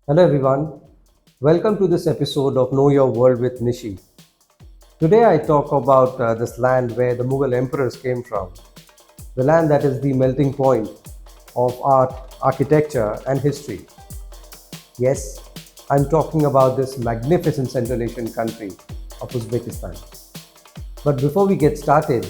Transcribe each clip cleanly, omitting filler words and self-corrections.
Hello everyone, welcome to this episode of Know Your World with Nishi. Today I talk about this land where the Mughal emperors came from, the land that is the melting point of art, architecture, and history. Yes, I'm talking about this magnificent Central Asian country of Uzbekistan. But before we get started,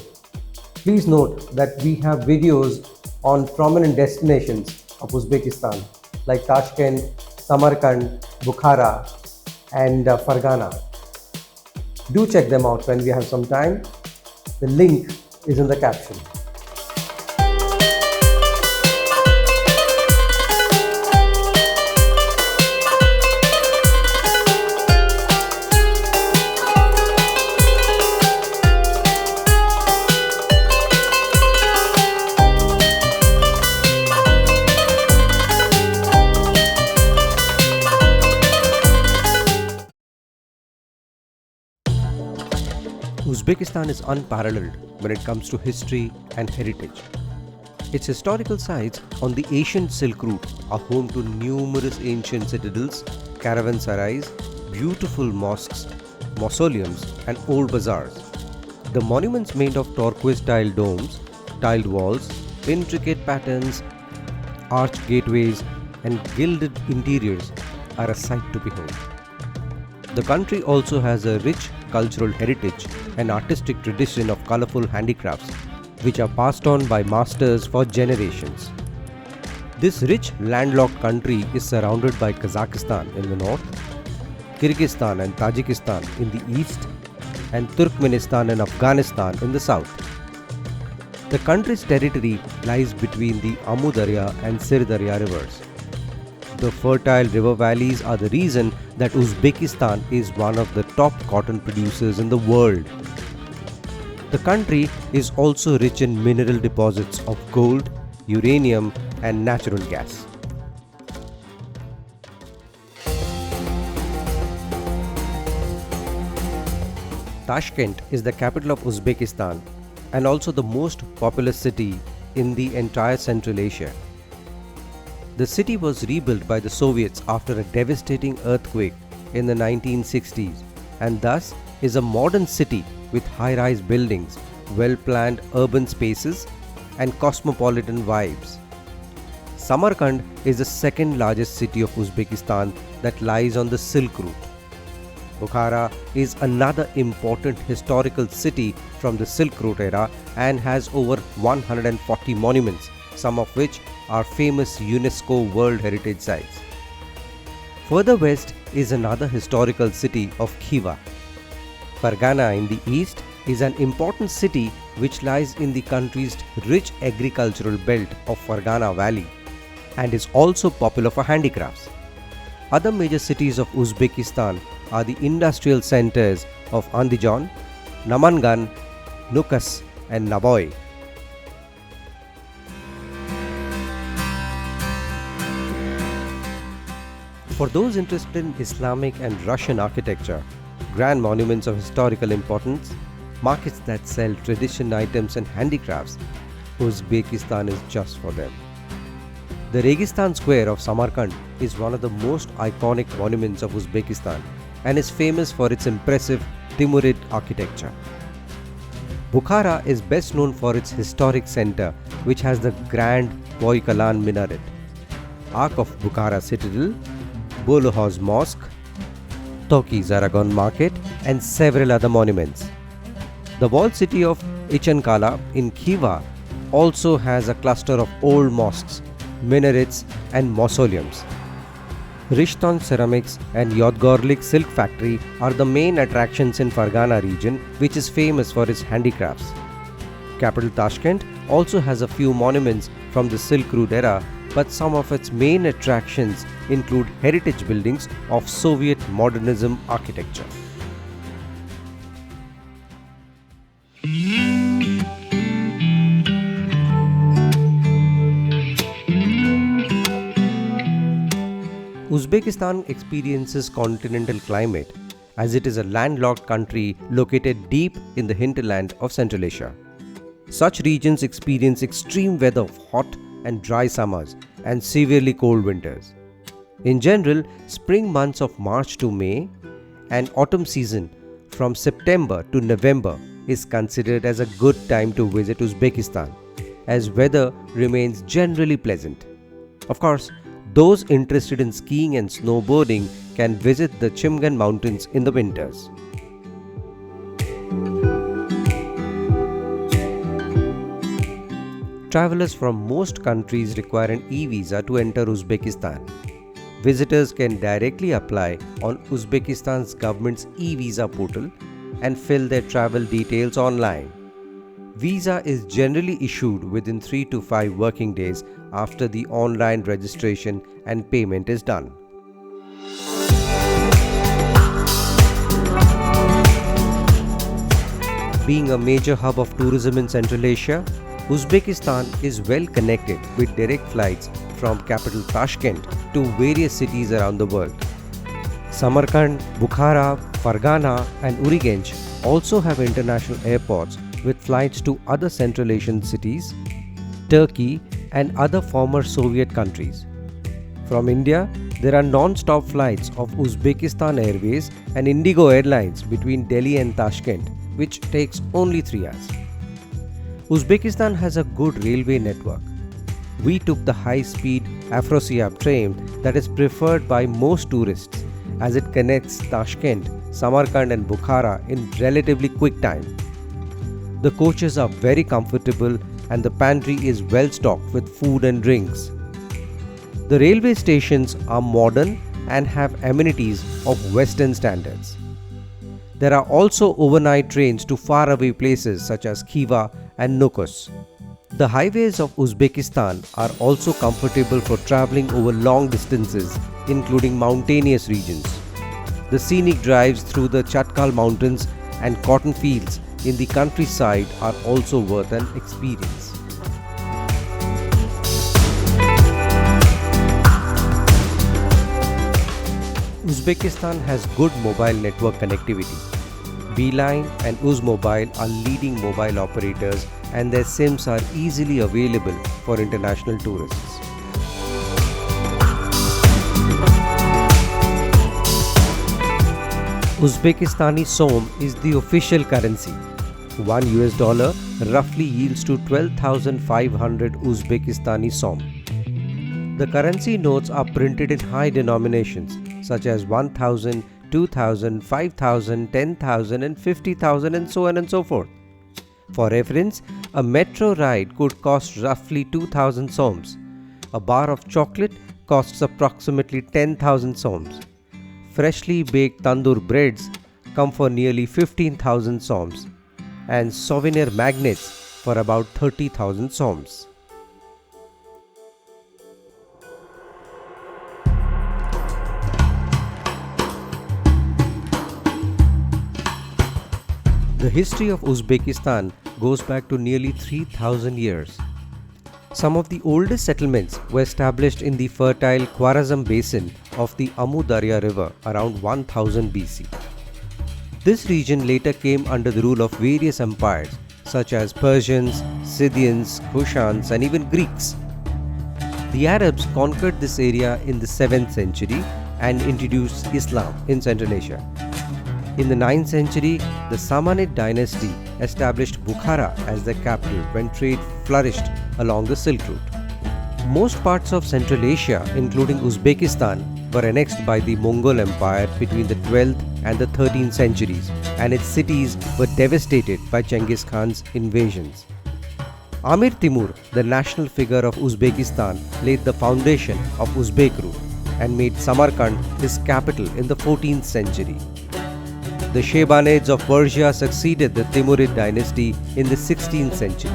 please note that we have videos on prominent destinations of Uzbekistan like Tashkent, Samarkand, Bukhara, and Fergana. Do check them out when we have some time. The link is in the caption. Uzbekistan is unparalleled when it comes to history and heritage. Its historical sites on the ancient Silk Route are home to numerous ancient citadels, caravanserais, beautiful mosques, mausoleums, and old bazars. The monuments made of turquoise tiled domes, tiled walls, intricate patterns, arched gateways, and gilded interiors are a sight to behold. The country also has a rich cultural heritage and artistic tradition of colourful handicrafts, which are passed on by masters for generations. This rich landlocked country is surrounded by Kazakhstan in the north, Kyrgyzstan and Tajikistan in the east, and Turkmenistan and Afghanistan in the south. The country's territory lies between the Amu Darya and Sir Darya rivers. The fertile river valleys are the reason that Uzbekistan is one of the top cotton producers in the world. The country is also rich in mineral deposits of gold, uranium, and natural gas. Tashkent is the capital of Uzbekistan and also the most populous city in the entire Central Asia. The city was rebuilt by the Soviets after a devastating earthquake in the 1960s and thus is a modern city with high-rise buildings, well-planned urban spaces and cosmopolitan vibes. Samarkand is the second largest city of Uzbekistan that lies on the Silk Route. Bukhara is another important historical city from the Silk Route era and has over 140 monuments, some of which are famous UNESCO World Heritage Sites. Further west is another historical city of Khiva. Fergana in the east is an important city which lies in the country's rich agricultural belt of Fergana Valley and is also popular for handicrafts. Other major cities of Uzbekistan are the industrial centers of Andijan, Namangan, Nukus and Navoy. For those interested in Islamic and Russian architecture, grand monuments of historical importance, markets that sell tradition items and handicrafts, Uzbekistan is just for them. The Registan Square of Samarkand is one of the most iconic monuments of Uzbekistan and is famous for its impressive Timurid architecture. Bukhara is best known for its historic center, which has the grand Boykalan minaret, Ark of Bukhara Citadel, Bolohoz Mosque, Toki Zaragon Market, and several other monuments. The walled city of Ichankala in Khiva also has a cluster of old mosques, minarets, and mausoleums. Rishton Ceramics and Yodgorlik Silk Factory are the main attractions in Fergana region, which is famous for its handicrafts. Capital Tashkent also has a few monuments from the Silk Route era, but some of its main attractions include heritage buildings of Soviet modernism architecture. Uzbekistan experiences continental climate as it is a landlocked country located deep in the hinterland of Central Asia. Such regions experience extreme weather of hot and dry summers and severely cold winters. In general, spring months of March to May and autumn season from September to November is considered as a good time to visit Uzbekistan, as weather remains generally pleasant. Of course, those interested in skiing and snowboarding can visit the Chimgan mountains in the winters. Travelers from most countries require an e-visa to enter Uzbekistan. Visitors can directly apply on Uzbekistan's government's e-visa portal and fill their travel details online. Visa is generally issued within 3 to 5 working days after the online registration and payment is done. Being a major hub of tourism in Central Asia, Uzbekistan is well connected with direct flights from capital Tashkent to various cities around the world. Samarkand, Bukhara, Fergana and Urigench also have international airports with flights to other Central Asian cities, Turkey and other former Soviet countries. From India, there are non-stop flights of Uzbekistan Airways and Indigo Airlines between Delhi and Tashkent, which takes only 3 hours. Uzbekistan has a good railway network. We took the high-speed Afrosiab train that is preferred by most tourists as it connects Tashkent, Samarkand and Bukhara in relatively quick time. The coaches are very comfortable and the pantry is well stocked with food and drinks. The railway stations are modern and have amenities of Western standards. There are also overnight trains to faraway places such as Khiva and Nukus. The highways of Uzbekistan are also comfortable for traveling over long distances, including mountainous regions. The scenic drives through the Chatkal mountains and cotton fields in the countryside are also worth an experience. Uzbekistan has good mobile network connectivity. Beeline and Uzmobile are leading mobile operators and their SIMs are easily available for international tourists. Uzbekistani som is the official currency. $1 roughly yields to 12,500 Uzbekistani som. The currency notes are printed in high denominations such as 1,000, 2,000, 5,000, 10,000 and 50,000 and so on and so forth. For reference, a metro ride could cost roughly 2,000 soms. A bar of chocolate costs approximately 10,000 soms. Freshly baked tandoor breads come for nearly 15,000 soms and souvenir magnets for about 30,000 soms. The history of Uzbekistan goes back to nearly 3,000 years. Some of the oldest settlements were established in the fertile Khwarazm basin of the Amu Darya river around 1000 BC. This region later came under the rule of various empires such as Persians, Scythians, Kushans and even Greeks. The Arabs conquered this area in the 7th century and introduced Islam in Central Asia. In the 9th century, the Samanid dynasty established Bukhara as their capital when trade flourished along the Silk Route. Most parts of Central Asia, including Uzbekistan, were annexed by the Mughal Empire between the 12th and the 13th centuries, and its cities were devastated by Genghis Khan's invasions. Amir Timur, the national figure of Uzbekistan, laid the foundation of Uzbek rule and made Samarkand his capital in the 14th century. The Shaybanids of Persia succeeded the Timurid dynasty in the 16th century.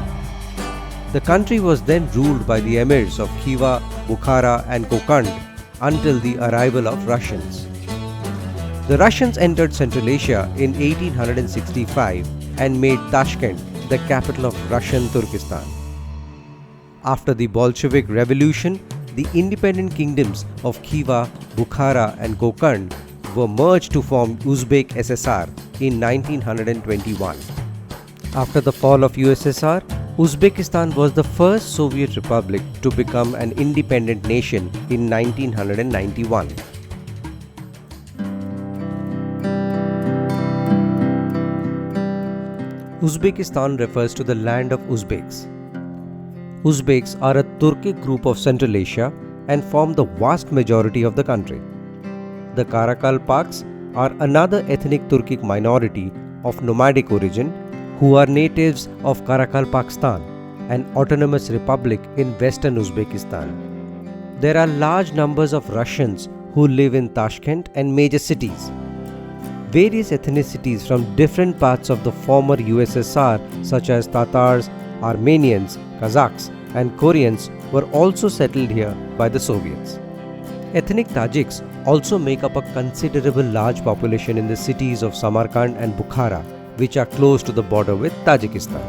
The country was then ruled by the emirs of Khiva, Bukhara and Kokand until the arrival of Russians. The Russians entered Central Asia in 1865 and made Tashkent the capital of Russian Turkestan. After the Bolshevik Revolution, the independent kingdoms of Khiva, Bukhara and Kokand were merged to form Uzbek SSR in 1921. After the fall of USSR, Uzbekistan was the first Soviet republic to become an independent nation in 1991. Uzbekistan refers to the land of Uzbeks. Uzbeks are a Turkic group of Central Asia and form the vast majority of the country. The Karakalpaks are another ethnic Turkic minority of nomadic origin who are natives of Karakalpakstan, an autonomous republic in western Uzbekistan. There are large numbers of Russians who live in Tashkent and major cities. Various ethnicities from different parts of the former USSR such as Tatars, Armenians, Kazakhs and Koreans were also settled here by the Soviets. Ethnic Tajiks also make up a considerable large population in the cities of Samarkand and Bukhara, which are close to the border with Tajikistan.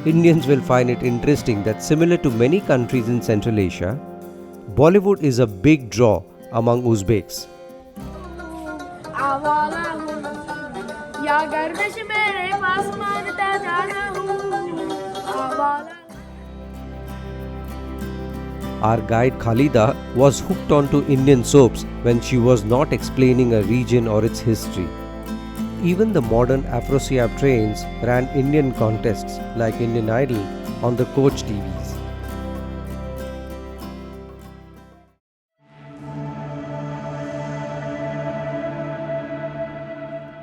Indians will find it interesting that similar to many countries in Central Asia, Bollywood is a big draw among Uzbeks. Our guide Khalida was hooked onto Indian soaps when she was not explaining a region or its history. Even the modern Afrosiab trains ran Indian contests like Indian Idol on the coach TVs.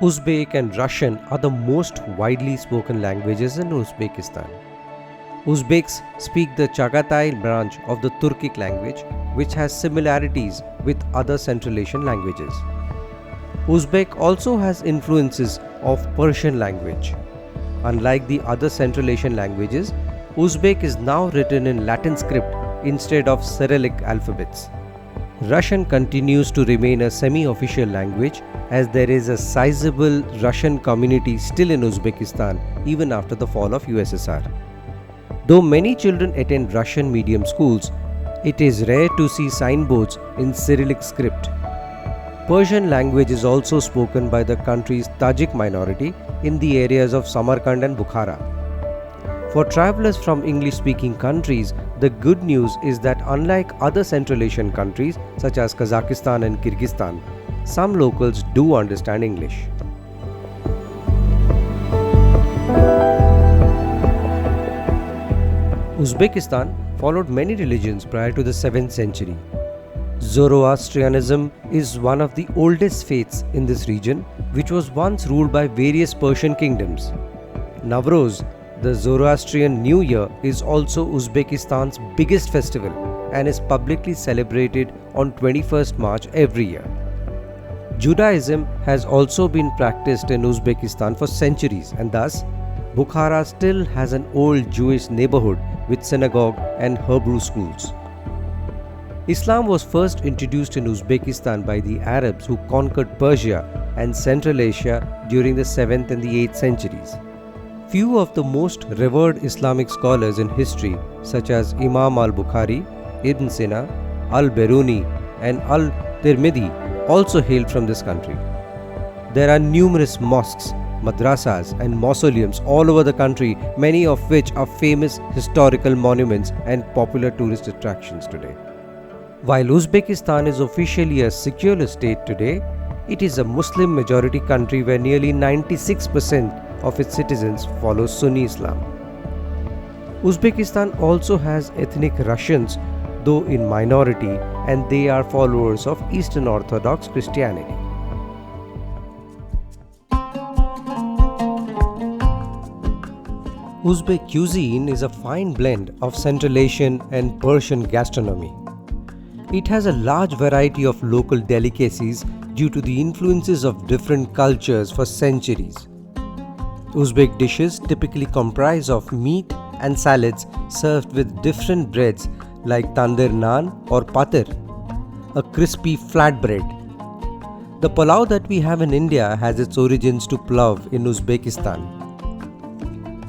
Uzbek and Russian are the most widely spoken languages in Uzbekistan. Uzbeks speak the Chagatai branch of the Turkic language, which has similarities with other Central Asian languages. Uzbek also has influences of Persian language. Unlike the other Central Asian languages, Uzbek is now written in Latin script instead of Cyrillic alphabets. Russian continues to remain a semi-official language as there is a sizable Russian community still in Uzbekistan even after the fall of USSR. Though many children attend Russian medium schools, it is rare to see signboards in Cyrillic script. Persian language is also spoken by the country's Tajik minority in the areas of Samarkand and Bukhara. For travelers from English-speaking countries, the good news is that unlike other Central Asian countries such as Kazakhstan and Kyrgyzstan, some locals do understand English. Uzbekistan followed many religions prior to the 7th century. Zoroastrianism is one of the oldest faiths in this region, which was once ruled by various Persian kingdoms. Navroz, the Zoroastrian New Year, is also Uzbekistan's biggest festival and is publicly celebrated on 21st March every year. Judaism has also been practiced in Uzbekistan for centuries, and thus Bukhara still has an old Jewish neighborhood with synagogue and Hebrew schools. Islam was first introduced in Uzbekistan by the Arabs who conquered Persia and Central Asia during the 7th and the 8th centuries. Few of the most revered Islamic scholars in history, such as Imam al-Bukhari, Ibn Sina, al-Biruni and al-Tirmidhi, also hailed from this country. There are numerous mosques, madrasas and mausoleums all over the country, many of which are famous historical monuments and popular tourist attractions today. While Uzbekistan is officially a secular state today, it is a Muslim majority country where nearly 96% of its citizens follow Sunni Islam. Uzbekistan also has ethnic Russians, though in minority, and they are followers of Eastern Orthodox Christianity. Uzbek cuisine is a fine blend of Central Asian and Persian gastronomy. It has a large variety of local delicacies due to the influences of different cultures for centuries. Uzbek dishes typically comprise of meat and salads served with different breads like tandoor naan or patir, a crispy flatbread. The pulao that we have in India has its origins to pulao in Uzbekistan.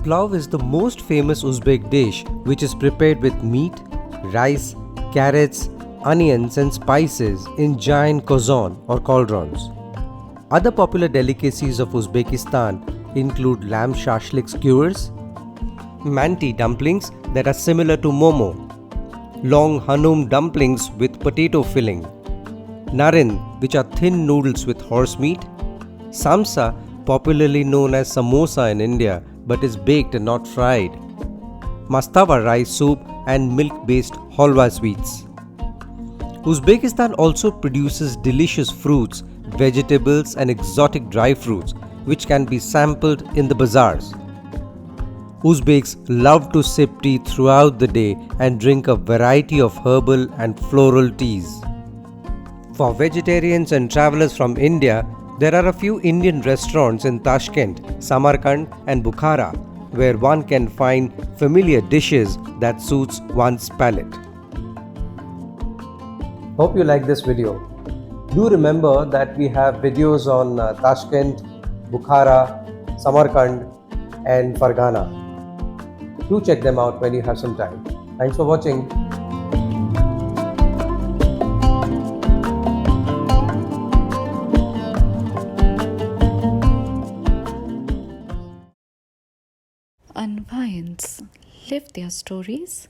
Pulao is the most famous Uzbek dish, which is prepared with meat, rice, carrots, onions and spices in giant kozon or cauldrons. Other popular delicacies of Uzbekistan include lamb shashlik skewers, manti dumplings that are similar to momo, long hanum dumplings with potato filling, narin, which are thin noodles with horse meat, samsa, popularly known as samosa in India but is baked and not fried, mastava rice soup, and milk-based halwa sweets. Uzbekistan also produces delicious fruits, vegetables, and exotic dry fruits which can be sampled in the bazaars. Uzbeks love to sip tea throughout the day and drink a variety of herbal and floral teas. For vegetarians and travelers from India, there are a few Indian restaurants in Tashkent, Samarkand, and Bukhara where one can find familiar dishes that suits one's palate. Hope you like this video. Do remember that we have videos on Tashkent, Bukhara, Samarkand, and Fergana. Do check them out when you have some time. Thanks for watching. Unwinds live their stories